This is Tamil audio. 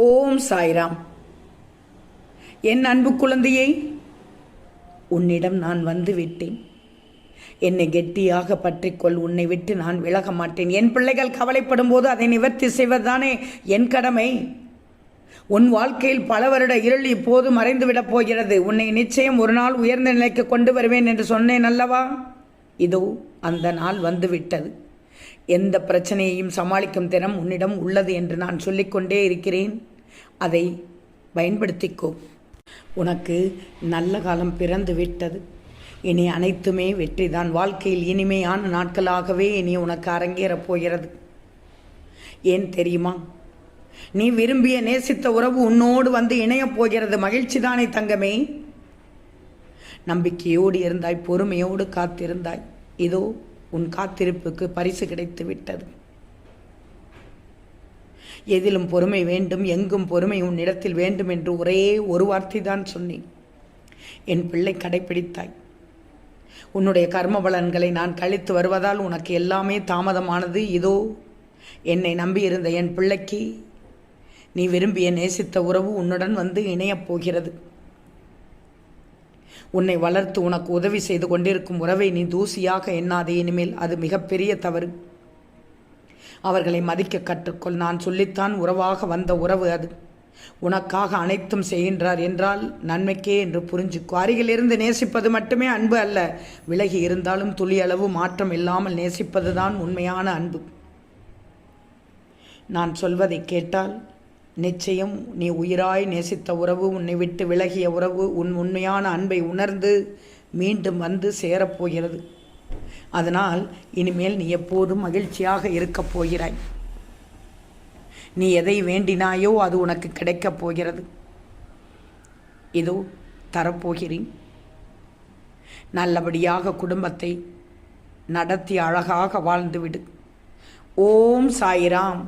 ஓம் சாய்ராம். என் அன்பு குழந்தையை, உன்னிடம் நான் வந்து விட்டேன். என்னை கெட்டியாக பற்றிக்கொள். உன்னை விட்டு நான் விலக மாட்டேன். என் பிள்ளைகள் கவலைப்படும் போது அதை நிவர்த்தி செய்வதுதானே என் கடமை. உன் வாழ்க்கையில் பல வருட இருள் இப்போது மறைந்துவிடப் போகிறது. உன்னை நிச்சயம் ஒரு நாள் உயர்ந்த நிலைக்கு கொண்டு வருவேன் என்று சொன்னேன் அல்லவா? இதோ அந்த நாள் வந்துவிட்டது. எந்த பிரச்சனையையும் சமாளிக்கும் திறம் உன்னிடம் உள்ளது என்று நான் சொல்லிக்கொண்டே இருக்கிறேன். அதை பயன்படுத்திக்கோ. உனக்கு நல்ல காலம் பிறந்து விட்டது. இனி அனைத்துமே வெற்றிதான். வாழ்க்கையில் இனிமையான நாட்களாகவே இனி உனக்கு அரங்கேறப் போகிறது. ஏன் தெரியுமா? நீ விரும்பிய நேசித்த உறவு உன்னோடு வந்து இணையப் போகிறது. மகிழ்ச்சி தானே தங்கமே? நம்பிக்கையோடு இருந்தாய், பொறுமையோடு காத்திருந்தாய். இதோ உன் காத்திருப்புக்கு பரிசு கிடைத்து விட்டது. எதிலும் பொறுமை வேண்டும், எங்கும் பொறுமை உன்னிடத்தில் வேண்டும் என்று ஒரே ஒரு வார்த்தை தான் சொன்னேன். என் பிள்ளை கடைப்பிடித்தாய். உன்னுடைய கர்ம பலன்களை நான் கழித்து வருவதால் உனக்கு எல்லாமே தாமதமானது. இதோ என்னை நம்பியிருந்த என் பிள்ளைக்கு நீ விரும்பிய நேசித்த உறவு உன்னுடன் வந்து இணையப் போகிறது. உன்னை வளர்த்து உனக்கு உதவி செய்து கொண்டிருக்கும் உறவை நீ தூசியாக எண்ணாதே. இனிமேல் அது மிகப்பெரிய தவறு. அவர்களை மதிக்க கற்றுக்கொள். நான் சொல்லித்தான் உறவாக வந்த உறவு அது. உனக்காக அனைத்தும் செய்கின்றார் என்றால் நன்மைக்கே என்று புரிஞ்சுக்கோ. அருகிலிருந்து நேசிப்பது மட்டுமே அன்பு அல்ல. விலகி இருந்தாலும் துளி அளவு மாற்றம் இல்லாமல் நேசிப்பது தான் உண்மையான அன்பு. நான் சொல்வதை கேட்டால் நிச்சயம் நீ உயிராய் நேசித்த உறவு, உன்னை விட்டு விலகிய உறவு உன் உண்மையான அன்பை உணர்ந்து மீண்டும் வந்து சேரப்போகிறது. அதனால் இனிமேல் நீ எப்போதும் மகிழ்ச்சியாக இருக்கப் போகிறாய். நீ எதை வேண்டினாயோ அது உனக்கு கிடைக்கப் போகிறது. இதோ தரப்போகிறேன். நல்லபடியாக குடும்பத்தை நடத்தி அழகாக வாழ்ந்துவிடு. ஓம் சாய்ராம்.